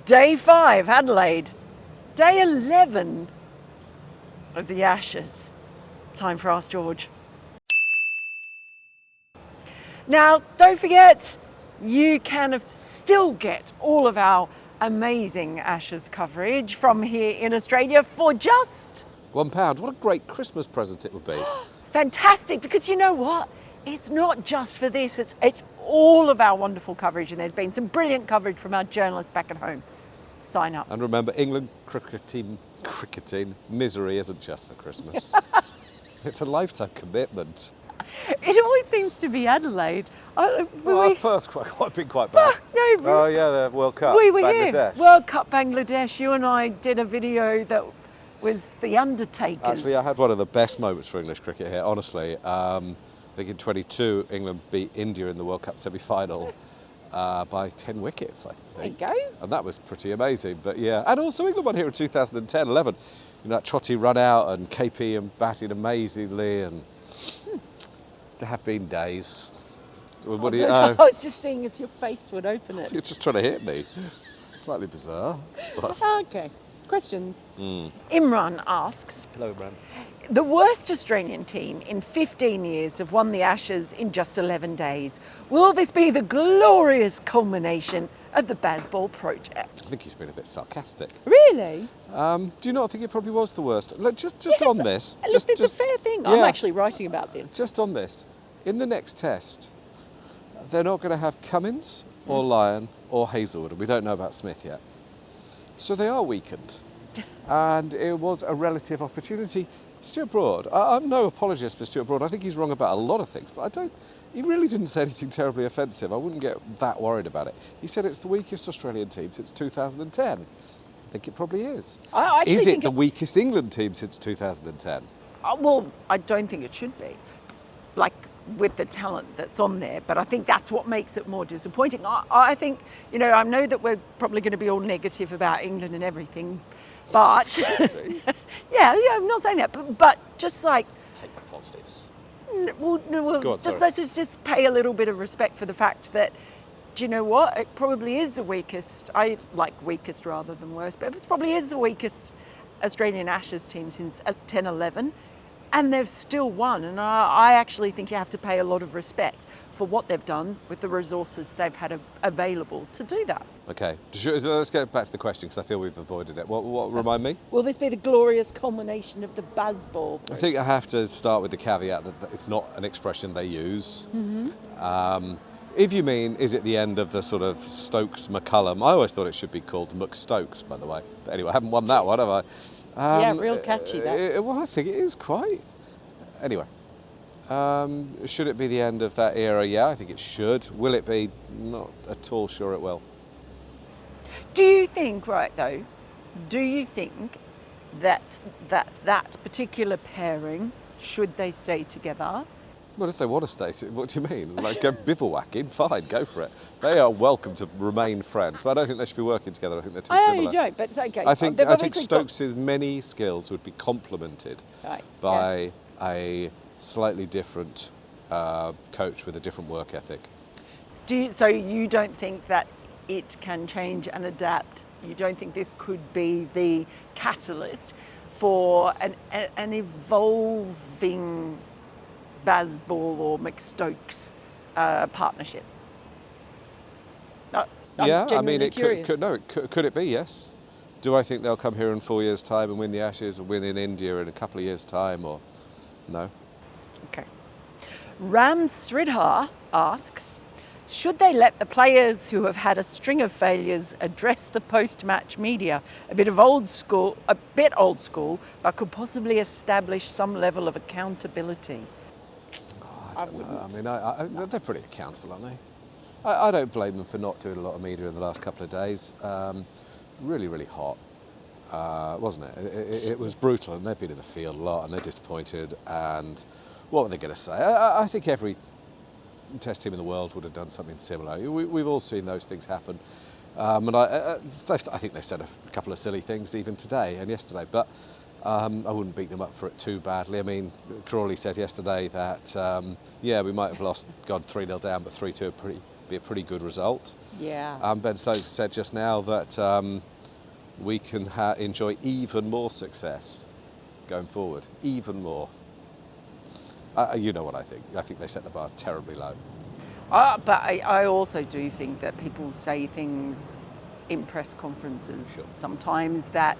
Day 5, Adelaide. Day 11 of the Ashes. Time for Ask George. Now, don't forget, you can still get all of our amazing Ashes coverage from here in Australia for just £1. What a great Christmas present it would be. fantastic, because you know what? It's not just for this, it's all of our wonderful coverage, and there's been some brilliant coverage from our journalists back at home. Sign up. And remember, England cricketing misery isn't just for Christmas. It's a lifetime commitment. It always seems to be Adelaide. Perth's been quite bad. No, Oh yeah, the World Cup. we were Bangladesh. here. World Cup Bangladesh. You and I did a video that was the Undertakers. Actually, I had one of the best moments for English cricket here, honestly. I think in 22, England beat India in the World Cup semi-final by 10 wickets, I think. There you go. And that was pretty amazing. But yeah, and also England won here in 2010-11. You know, that trotty run out and KP and batting amazingly, and there have been days. What do you, I was just seeing if your face would open it. You're just trying to hit me. Slightly bizarre. Okay. Questions? Imran asks, Hello, Imran. the worst Australian team in 15 years have won the Ashes in just 11 days. Will this be the glorious culmination of the Bazball project? I think he's been a bit sarcastic. Really? Do you not think it probably was the worst? Look, just on this. Look, it's a fair thing. I'm yeah. actually writing about this. Just on this. In the next test, they're not going to have Cummins or Lyon or Hazelwood, and we don't know about Smith yet. So they are weakened. And it was a relative opportunity. Stuart Broad, I'm no apologist for Stuart Broad. I think he's wrong about a lot of things, but he really didn't say anything terribly offensive. I wouldn't get that worried about it. He said it's the weakest Australian team since 2010. I think it probably is. I actually Is think it the weakest England team since 2010? Well, I don't think it should be, like with the talent that's on there, but I think that's what makes it more disappointing. I think, you know, I know that we're probably going to be all negative about England and everything, but yeah, I'm not saying that, but just like, Take the positives. well, Go on, sorry. let's just pay a little bit of respect for the fact that, do you know what? It probably is the weakest. I like weakest rather than worst, but it probably is the weakest Australian Ashes team since 10-11, and they've still won. And I actually think you have to pay a lot of respect for what they've done with the resources they've had available to do that. Okay, let's get back to the question because I feel we've avoided it. What remind me? Will this be the glorious culmination of the Bazball? I think I have to start with the caveat that it's not an expression they use. If you mean, is it the end of the sort of Stokes-McCullum? I always thought it should be called McStokes, by the way. But anyway, I haven't won that one, have I? Yeah, real catchy, that. Well, I think it is quite. Anyway, should it be the end of that era? Yeah, I think it should. Will it be? Not at all sure it will. Do you think, do you think that particular pairing, should they stay together? Well, if they want to stay, what do you mean? Like, go bivouacking? Fine, go for it. They are welcome to remain friends, but I don't think they should be working together. I think they're too similar. I know you don't, but it's okay. I think Stokes' many skills would be complemented by a slightly different coach with a different work ethic. So you don't think that it can change and adapt? You don't think this could be the catalyst for an evolving Bazball or McStokes partnership? Yeah, I mean, could it be? Yes. Do I think they'll come here in 4 years' time and win the Ashes, or win in India in a couple of years' time, or no? Okay. Ram Sridhar asks, should they let the players who have had a string of failures address the post-match media? A bit old school, but could possibly establish some level of accountability. I don't know. I mean, they're pretty accountable, aren't they? I don't blame them for not doing a lot of media in the last couple of days. Really, really hot, wasn't it? It was brutal, and they've been in the field a lot, and they're disappointed. And what were they going to say? I think every Test team in the world would have done something similar. We've all seen those things happen. And I think they've said a couple of silly things even today and yesterday, but I wouldn't beat them up for it too badly. I mean, Crawley said yesterday that, we might have lost, 3-0 down, but 3-2 are be a pretty good result. Yeah. Ben Stokes said just now that we can enjoy even more success going forward, even more. You know what I think. I think they set the bar terribly low. But I also do think that people say things in press conferences sometimes that,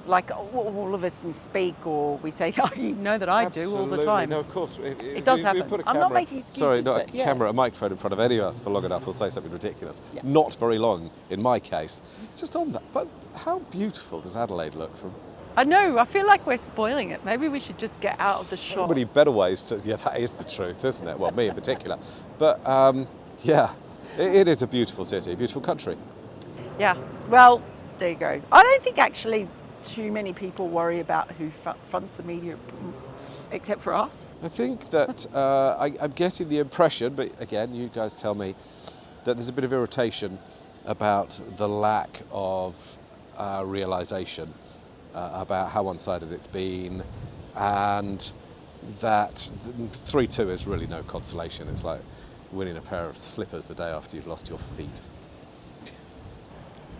like, all of us misspeak, or we say, oh, you know that I do all the time. No, of course. It does happen. I'm not making excuses. Sorry, not a but yeah. camera, a microphone in front of any of us for long enough will say something ridiculous. Yeah. Not very long, in my case. Just on that. But how beautiful does Adelaide look from? I know, I feel like we're spoiling it. Maybe we should just get out of the shot. So many better ways to. Yeah, that is the truth, isn't it? Well, me in particular. But yeah, it is a beautiful city, a beautiful country. Yeah, well, there you go. I don't think actually too many people worry about who fronts the media, except for us. I think that I'm getting the impression, but again, you guys tell me, that there's a bit of irritation about the lack of realisation about how one-sided it's been, and that 3-2 is really no consolation. It's like winning a pair of slippers the day after you've lost your feet.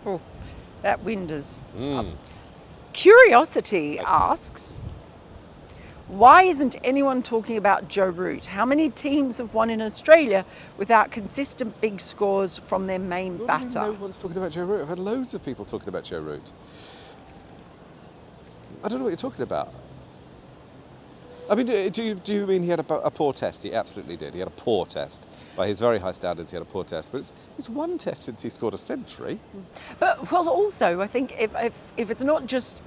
Oh, that winders. Curiosity asks, why isn't anyone talking about Joe Root? How many teams have won in Australia without consistent big scores from their main batter? No one's talking about Joe Root. I've had loads of people talking about Joe Root. I don't know what you're talking about. I mean, do you mean he had a poor test? He absolutely did. He had a poor test. By his very high standards, he had a poor test. But it's one test since he scored a century. But, well, also, I think if it's not just,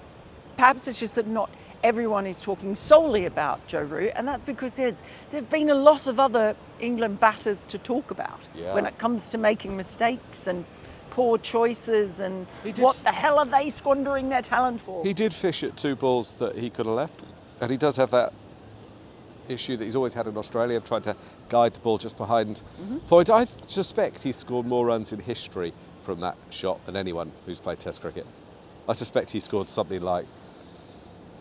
perhaps it's just that not everyone is talking solely about Joe Root, and that's because there've been a lot of other England batters to talk about when it comes to making mistakes and poor choices and what the hell are they squandering their talent for? He did fish at 2 balls that he could have left, and he does have that issue that he's always had in Australia of trying to guide the ball just behind point. I suspect he's scored more runs in history from that shot than anyone who's played Test cricket. I suspect he scored something like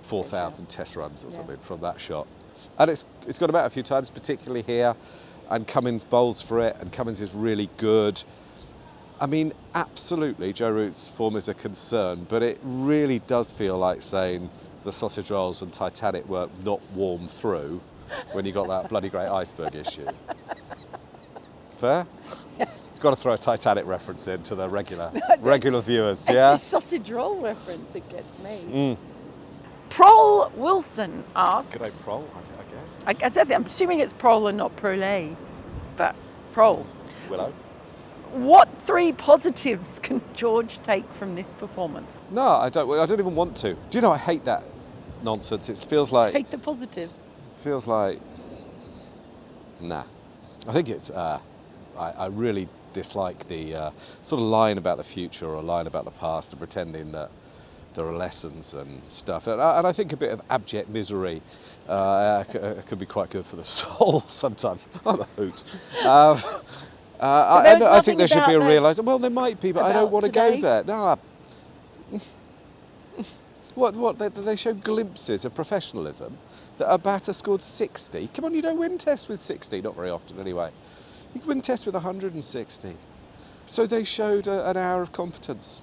4,000 Test runs or something from that shot. And it's got about a few times, particularly here, and Cummins bowls for it, and Cummins is really good. I mean, absolutely, Joe Root's form is a concern, but it really does feel like saying the sausage rolls and Titanic were not warm through when you got that bloody great iceberg issue. Fair? You've got to throw a Titanic reference in to the regular viewers, yeah? It's a sausage roll reference, it gets me. Prol Wilson asks... G'day, Prol, I guess. I'm assuming it's Prol and not Prole, but Prol. Willow. What 3 positives can George take from this performance? No, I don't even want to. Do you know, I hate that nonsense. It feels like... Take the positives. Feels like... Nah. I think it's... I really dislike the sort of line about the future or line about the past and pretending that there are lessons and stuff. And I think a bit of abject misery could be quite good for the soul sometimes. I'm a hoot. I think there should be a realisation. Well, there might be, but I don't want to go there. No. What? They show glimpses of professionalism. That a batter scored 60. Come on, you don't win tests with 60. Not very often, anyway. You can win tests with 160. So they showed an hour of competence.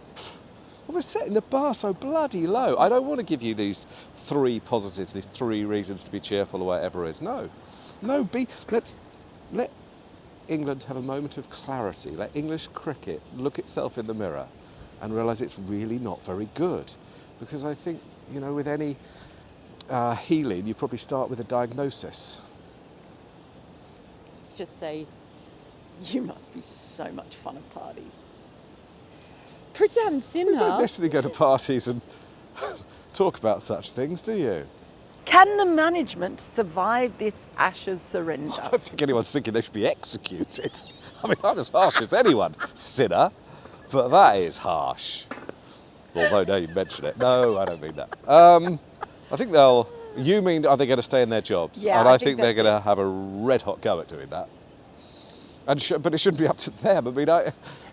Well, we're setting the bar so bloody low. I don't want to give you these 3 positives, these 3 reasons to be cheerful or whatever it is. No. Let England have a moment of clarity. Let English cricket look itself in the mirror and realise it's really not very good. Because I think, you know, with any healing, you probably start with a diagnosis. Let's just say, you must be so much fun at parties. Pritam Sinha. You don't necessarily go to parties and talk about such things, do you? Can the management survive this Ashes surrender? I don't think anyone's thinking they should be executed. I mean, I'm as harsh as anyone, sinner, but that is harsh. Although, now you mention it. No, I don't mean that. I think you mean, are they going to stay in their jobs? Yeah, and I think they're going to have a red-hot go at doing that. But it shouldn't be up to them. I mean,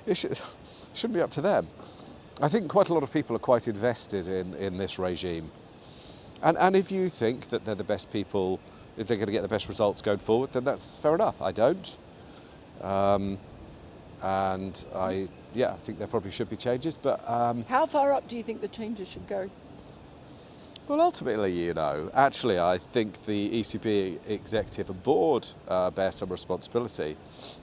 it shouldn't be up to them. I think quite a lot of people are quite invested in this regime. And if you think that they're the best people, if they're going to get the best results going forward, then that's fair enough. I don't. And I think there probably should be changes. But How far up do you think the changes should go? well, ultimately, actually, I think the ECB executive and board bear some responsibility.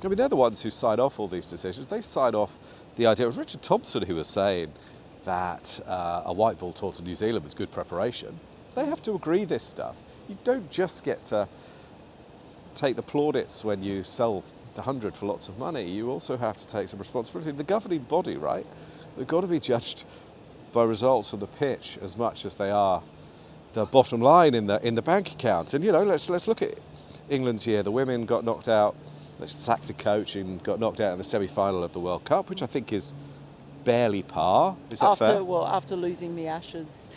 I mean, they're the ones who sign off all these decisions. They sign off the idea. It was Richard Thompson who was saying that a white ball tour to New Zealand was good preparation. They have to agree this stuff. You don't just get to take the plaudits when you sell the 100 for lots of money. You also have to take some responsibility. The governing body, right? They've got to be judged by results on the pitch as much as they are the bottom line in the bank account. And let's look at England's year. The women got knocked out. They sacked a coach and got knocked out in the semi-final of the World Cup, which I think is barely par. Is that fair? Well, after losing the Ashes.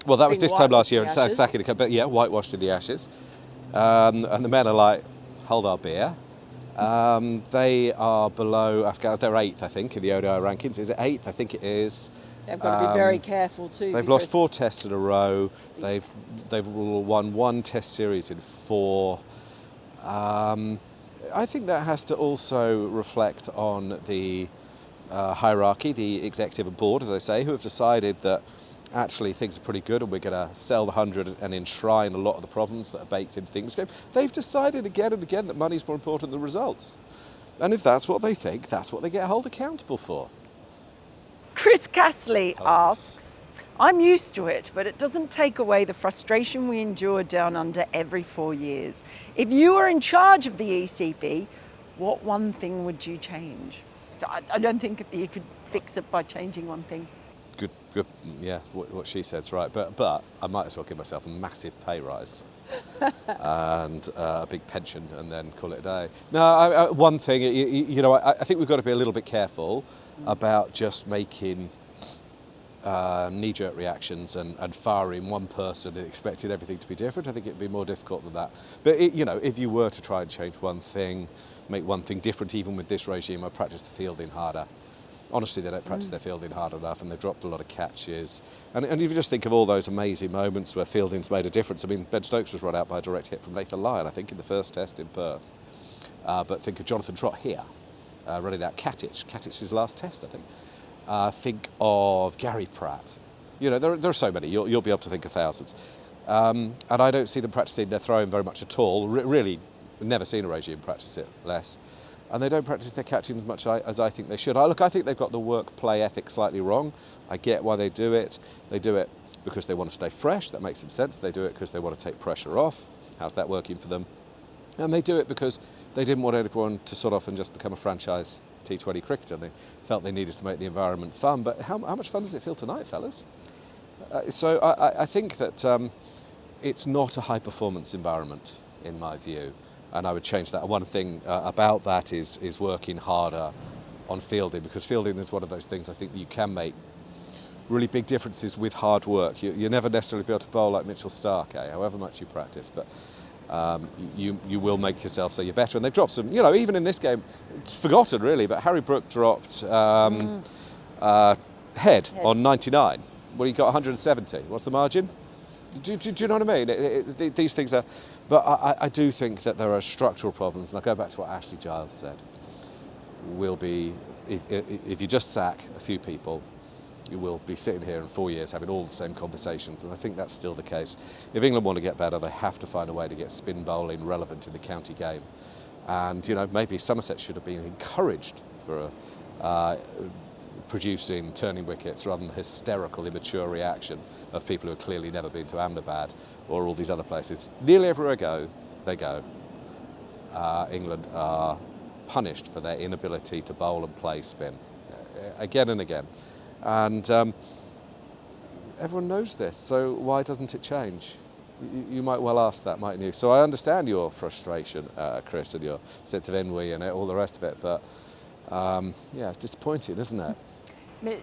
Well, that was this time last year, and Ashes. sacking the coach. But yeah, whitewashed in the Ashes. And the men are like, hold our beer. They are below Afghanistan. They're 8th, I think, in the ODI rankings. Is it 8th? I think it is. They've got to be very careful too. They've lost 4 tests in a row. They've won 1 test series in 4. I think that has to also reflect on the hierarchy, the executive and board, as I say, who have decided that actually things are pretty good and we're going to sell the 100 and enshrine a lot of the problems that are baked into the English game. They've decided again and again that money's more important than results. And if that's what they think, that's what they get held accountable for. Chris Castley asks, I'm used to it, but it doesn't take away the frustration we endure down under every 4 years. If you were in charge of the ECB, what one thing would you change? I don't think you could fix it by changing one thing. Good. Yeah, what she said's right. But I might as well give myself a massive pay rise and a big pension and then call it a day. No, one thing, I think we've got to be a little bit careful about just making knee-jerk reactions and firing one person and expecting everything to be different. I think it'd be more difficult than that. But if you were to try and change one thing, make one thing different, even with this regime, I practice the fielding harder. Honestly, they don't practice their fielding hard enough, and they've dropped a lot of catches. And if you just think of all those amazing moments where fielding's made a difference, I mean, Ben Stokes was run out by a direct hit from Nathan Lyon, I think, in the first test in Perth. But think of Jonathan Trott here, running out Katic. Katic's last test, I think. Think of Gary Pratt. There are so many. You'll be able to think of thousands. And I don't see them practicing their throwing very much at all. Really, never seen a regime practice it less. And they don't practice their catching as much as I think they should. I think they've got the work-play ethic slightly wrong. I get why they do it. They do it because they want to stay fresh. That makes some sense. They do it because they want to take pressure off. How's that working for them? And they do it because they didn't want everyone to sort off and just become a franchise T20 cricketer. They felt they needed to make the environment fun. But how much fun does it feel tonight, fellas? So I think that it's not a high-performance environment, in my view. And I would change that. One thing about that is working harder on fielding, because fielding is one of those things I think that you can make really big differences with hard work. You never necessarily be able to bowl like Mitchell Stark, however much you practice, but you will make yourself so you're better. And they've dropped some, even in this game, it's forgotten really, but Harry Brook dropped head on 99. Well, he got 170. What's the margin? Do you know what I mean? These things are... But I do think that there are structural problems, and I'll go back to what Ashley Giles said. If you just sack a few people, you will be sitting here in 4 years having all the same conversations, and I think that's still the case. If England want to get better, they have to find a way to get spin bowling relevant in the county game. And, maybe Somerset should have been encouraged for producing turning wickets rather than the hysterical, immature reaction of people who have clearly never been to Ahmedabad or all these other places. Nearly everywhere they go, England are punished for their inability to bowl and play spin again and again. And everyone knows this, so why doesn't it change? You might well ask that, mightn't you? So I understand your frustration, Chris, and your sense of ennui and all the rest of it, but it's disappointing, isn't it? Do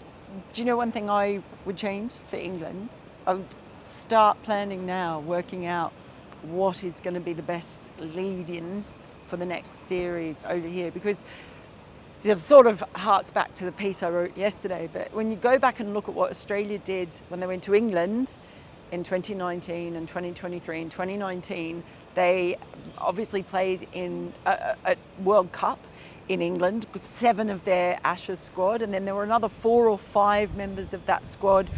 you know one thing I would change for England? I would start planning now, working out what is going to be the best lead-in for the next series over here, because it sort of harks back to the piece I wrote yesterday, but when you go back and look at what Australia did when they went to England in 2019 and 2023 and 2019, they obviously played in a World Cup in England, 7 of their Ashes squad, and then there were another 4 or 5 members of that squad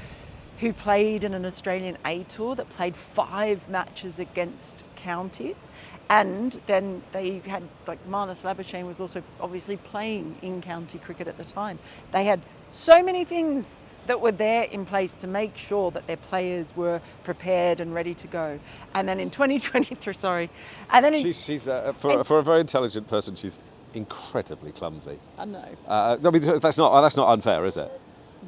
who played in an Australian A tour that played 5 matches against counties. And then they had, like, Marnus Labuschagne was also obviously playing in county cricket at the time. They had so many things that were there in place to make sure that their players were prepared and ready to go. And then in 2023, and then she's for a very intelligent person, she's incredibly clumsy. I know. I mean, that's not unfair, is it?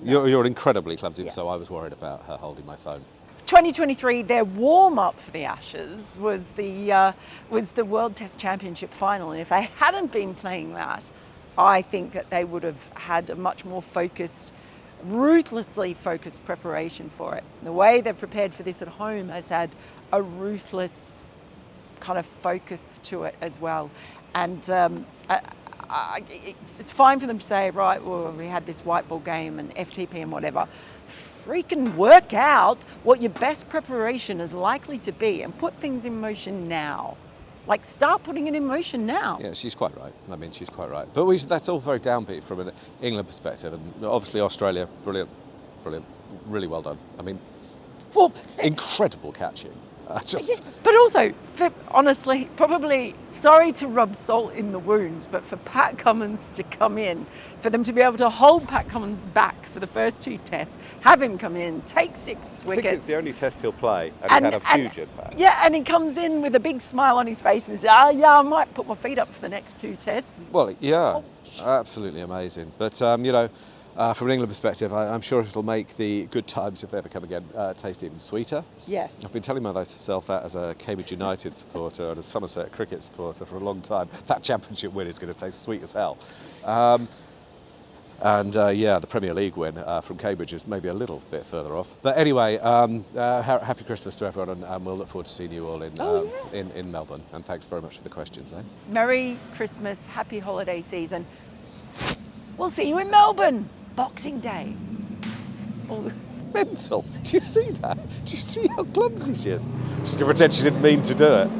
No. You're incredibly clumsy, Yes. so I was worried about her holding my phone. 2023, their warm-up for the Ashes was the World Test Championship final, and if they hadn't been playing that, I think that they would have had a much more focused, ruthlessly focused preparation for it. The way they've prepared for this at home has had a ruthless kind of focus to it as well. And it's fine for them to say, right, well, we had this white ball game and FTP and whatever. Freaking work out what your best preparation is likely to be and put things in motion now. Like, start putting it in motion now. Yeah, she's quite right. I mean, she's quite right. But that's all very downbeat from an England perspective. And obviously Australia, brilliant, really well done. I mean, Well, incredible catching. but also, honestly, probably, sorry to rub salt in the wounds, but for Pat Cummins to come in, for them to be able to hold Pat Cummins back for the first 2 tests, have him come in, take 6 wickets. I think it's the only test he'll play, and he had a huge impact. Yeah, and he comes in with a big smile on his face and says, yeah, I might put my feet up for the next 2 tests. Well, yeah, absolutely amazing. But, from an England perspective, I'm sure it'll make the good times, if they ever come again, taste even sweeter. Yes. I've been telling myself that as a Cambridge United supporter and a Somerset cricket supporter for a long time. That championship win is going to taste sweet as hell. The Premier League win from Cambridge is maybe a little bit further off. But anyway, happy Christmas to everyone, and we'll look forward to seeing you all in Melbourne. And thanks very much for the questions. Merry Christmas, happy holiday season. We'll see you in Melbourne. Boxing Day. Mental. Do you see that? Do you see how clumsy she is? She's going to pretend she didn't mean to do it.